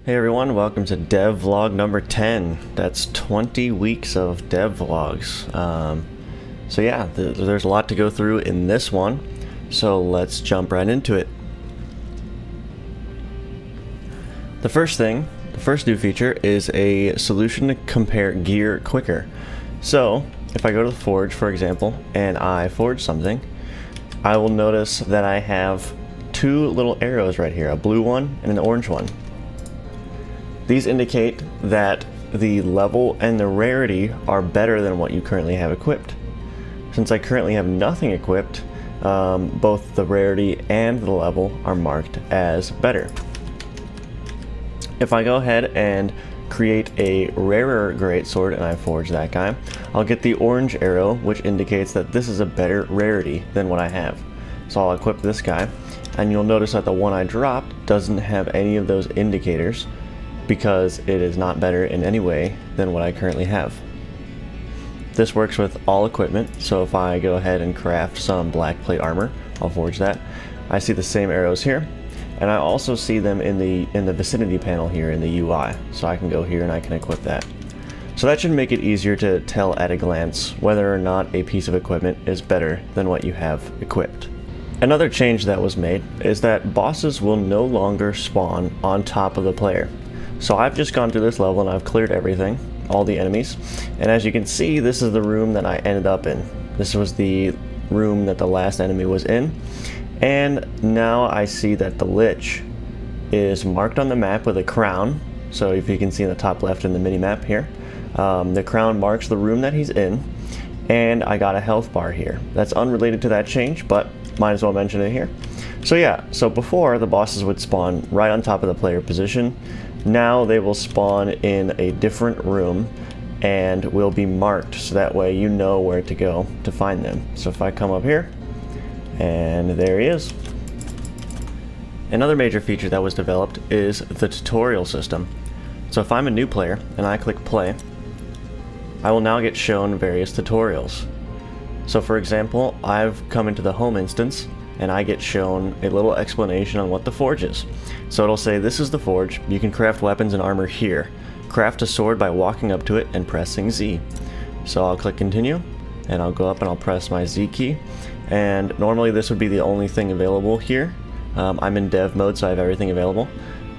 Hey everyone, welcome to dev vlog number 10. That's 20 weeks of dev vlogs. So yeah, there's a lot to go through in this one, so let's jump right into it. The first new feature is a solution to compare gear quicker. So if I go to the forge, for example, and I forge something, I will notice that I have two little arrows right here, a blue one and an orange one. These indicate that the level and the rarity are better than what you currently have equipped. Since I currently have nothing equipped, both the rarity and the level are marked as better. If I go ahead and create a rarer greatsword and I forge that guy, I'll get the orange arrow, which indicates that this is a better rarity than what I have. So I'll equip this guy, and you'll notice that the one I dropped doesn't have any of those indicators, because it is not better in any way than what I currently have. This works with all equipment, so if I go ahead and craft some black plate armor, I'll forge that. I see the same arrows here, and I also see them in the vicinity panel here in the UI, so I can go here and I can equip that. So that should make it easier to tell at a glance whether or not a piece of equipment is better than what you have equipped. Another change that was made is that bosses will no longer spawn on top of the player. So I've just gone through this level and I've cleared everything, all the enemies, and as you can see, this is the room that I ended up in. This was the room that the last enemy was in, and now I see that the Lich is marked on the map with a crown. So if you can see in the top left in the mini-map here, the crown marks the room that he's in, and I got a health bar here. That's unrelated to that change, but might as well mention it here. So yeah, so before the bosses would spawn right on top of the player position. Now they will spawn in a different room and will be marked, so that way you know where to go to find them. So if I come up here, and there he is. Another major feature that was developed is the tutorial system. So if I'm a new player and I click play, I will now get shown various tutorials. So for example, I've come into the home instance and I get shown a little explanation on what the forge is. So it'll say, this is the forge, you can craft weapons and armor here. Craft a sword by walking up to it and pressing Z. So I'll click continue, and I'll go up and I'll press my Z key, and normally this would be the only thing available here. I'm in dev mode, so I have everything available,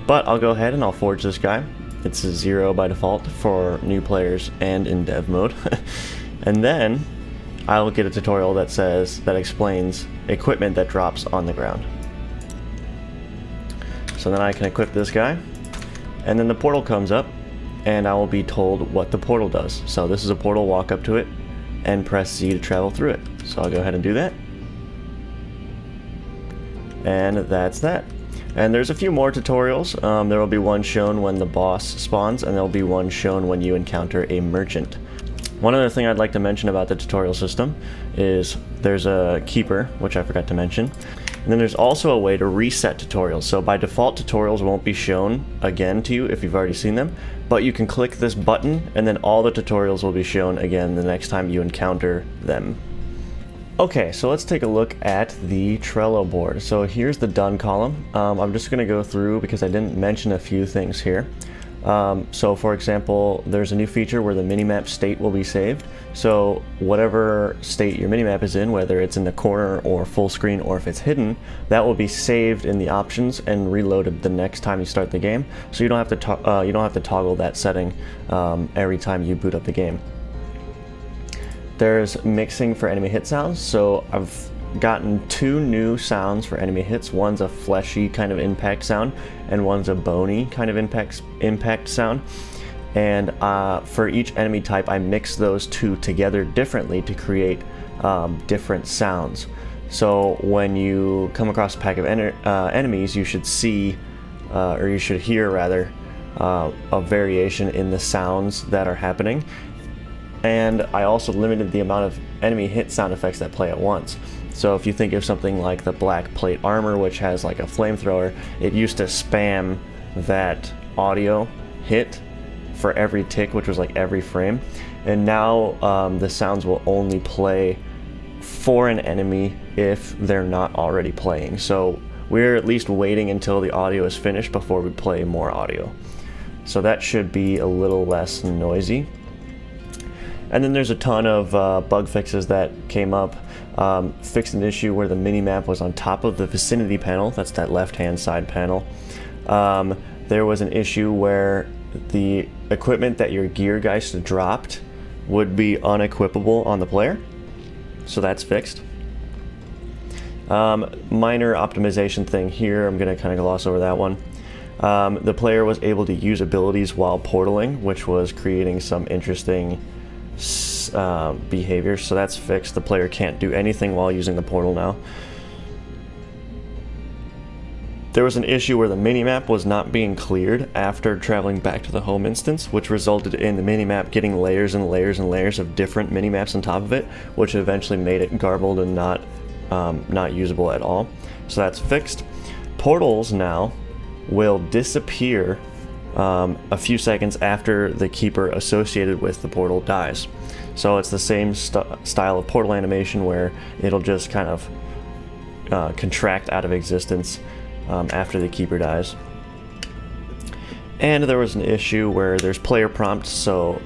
but I'll go ahead and I'll forge this guy. It's a 0 by default for new players and in dev mode. And then I'll get a tutorial that explains equipment that drops on the ground. So then I can equip this guy, and then the portal comes up, and I will be told what the portal does. So this is a portal, walk up to it, and press Z to travel through it. So I'll go ahead and do that. And that's that. And there's a few more tutorials. There will be one shown when the boss spawns, and there will be one shown when you encounter a merchant. One other thing I'd like to mention about the tutorial system is there's a keeper, which I forgot to mention. And then there's also a way to reset tutorials. So by default, tutorials won't be shown again to you if you've already seen them, but you can click this button and then all the tutorials will be shown again the next time you encounter them. Okay, so let's take a look at the Trello board. So here's the done column. I'm just gonna go through because I didn't mention a few things here. So for example, there's a new feature where the minimap state will be saved. So whatever state your minimap is in, whether it's in the corner or full screen or if it's hidden, that will be saved in the options and reloaded the next time you start the game. So you don't have to toggle that setting every time you boot up the game. There's mixing for enemy hit sounds. So I've gotten two new sounds for enemy hits. One's a fleshy kind of impact sound, and one's a bony kind of impact sound. And for each enemy type, I mix those two together differently to create different sounds. So when you come across a pack of enemies, you should see, or you should hear rather, a variation in the sounds that are happening. And I also limited the amount of enemy hit sound effects that play at once. So if you think of something like the black plate armor, which has like a flamethrower, it used to spam that audio hit for every tick, which was like every frame. And now the sounds will only play for an enemy if they're not already playing. So we're at least waiting until the audio is finished before we play more audio. So that should be a little less noisy. And then there's a ton of bug fixes that came up. Fixed an issue where the minimap was on top of the vicinity panel. That's that left-hand side panel. There was an issue where the equipment that your Geargeist dropped would be unequipable on the player. So that's fixed. Minor optimization thing here. I'm going to kind of gloss over that one. The player was able to use abilities while portaling, which was creating some interesting behavior, so that's fixed. The player can't do anything while using the portal now. There was an issue where the minimap was not being cleared after traveling back to the home instance, which resulted in the minimap getting layers and layers and layers of different minimaps on top of it, which eventually made it garbled and not usable at all. So that's fixed. Portals now will disappear a few seconds after the keeper associated with the portal dies. So it's the same style of portal animation where it'll just kind of contract out of existence after the keeper dies. And there was an issue where there's player prompts, so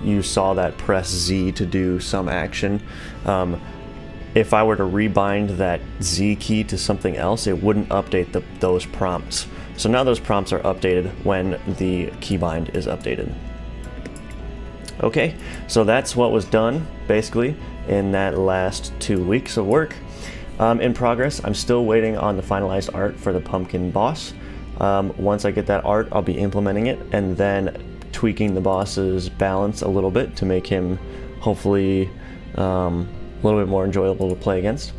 you saw that press Z to do some action. If I were to rebind that Z key to something else, it wouldn't update those prompts. So now those prompts are updated when the keybind is updated. Okay, so that's what was done, basically, in that last 2 weeks of work. In progress, I'm still waiting on the finalized art for the pumpkin boss. Once I get that art, I'll be implementing it and then tweaking the boss's balance a little bit to make him hopefully a little bit more enjoyable to play against.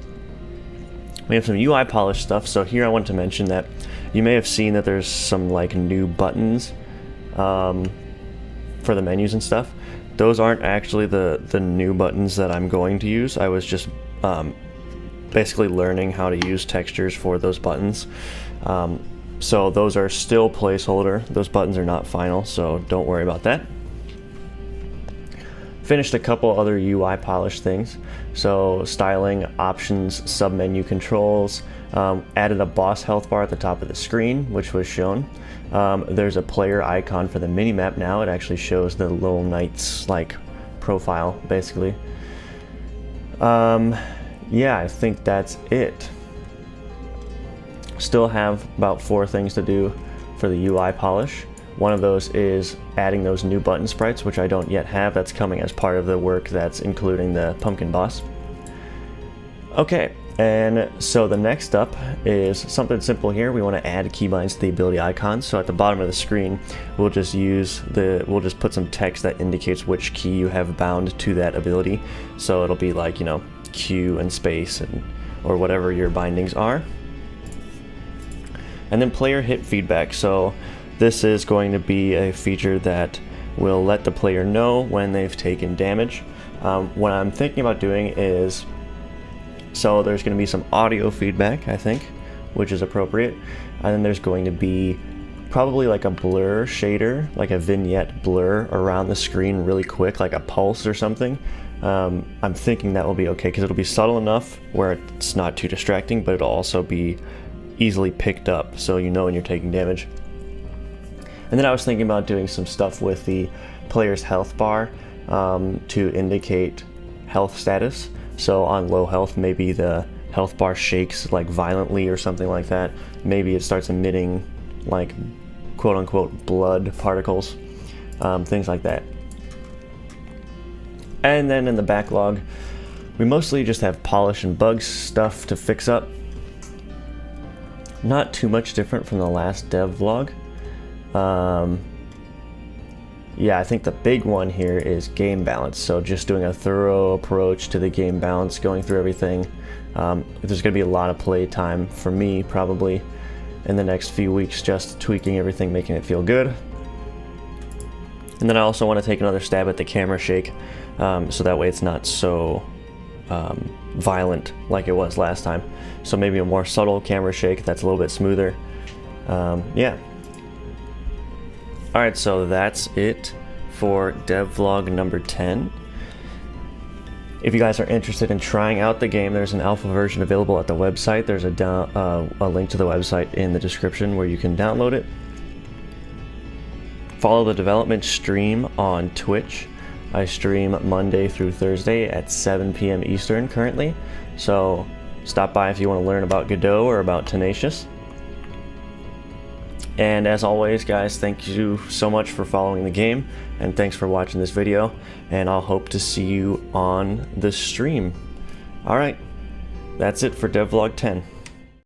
We have some UI polish stuff, so here I want to mention that you may have seen that there's some like new buttons for the menus and stuff. Those aren't actually the new buttons that I'm going to use. I was just basically learning how to use textures for those buttons. So those are still placeholder. Those buttons are not final, so don't worry about that. Finished a couple other UI polish things. So styling, options, submenu controls, added a boss health bar at the top of the screen, which was shown. There's a player icon for the minimap now. It actually shows the Little Knights like profile, basically. Yeah, I think that's it. Still have about 4 things to do for the UI polish. One of those is adding those new button sprites, which I don't yet have. That's coming as part of the work that's including the pumpkin boss. Okay, and so the next up is something simple here. We want to add keybinds to the ability icons. So at the bottom of the screen, we'll just put some text that indicates which key you have bound to that ability. So it'll be like, you know, Q and space or whatever your bindings are. And then player hit feedback. So this is going to be a feature that will let the player know when they've taken damage. What I'm thinking about doing is, so there's going to be some audio feedback, I think, which is appropriate. And then there's going to be probably like a blur shader, like a vignette blur around the screen really quick, like a pulse or something. I'm thinking that will be okay because it'll be subtle enough where it's not too distracting, but it'll also be easily picked up so you know when you're taking damage. And then I was thinking about doing some stuff with the player's health bar to indicate health status. So on low health, maybe the health bar shakes like violently or something like that. Maybe it starts emitting like quote unquote blood particles, things like that. And then in the backlog, we mostly just have polish and bug stuff to fix up. Not too much different from the last dev vlog. Yeah, I think the big one here is game balance. So just doing a thorough approach to the game balance, going through everything. There's going to be a lot of play time for me probably in the next few weeks, just tweaking everything, making it feel good. And then I also want to take another stab at the camera shake, so that way it's not so violent like it was last time. So maybe a more subtle camera shake that's a little bit smoother. Yeah. Alright, so that's it for devlog number 10. If you guys are interested in trying out the game, there's an alpha version available at the website. There's a link to the website in the description where you can download it. Follow the development stream on Twitch. I stream Monday through Thursday at 7 p.m. Eastern currently, so stop by if you want to learn about Godot or about Tenacious. And as always, guys, thank you so much for following the game, and thanks for watching this video, and I'll hope to see you on the stream. Alright, that's it for Devlog 10.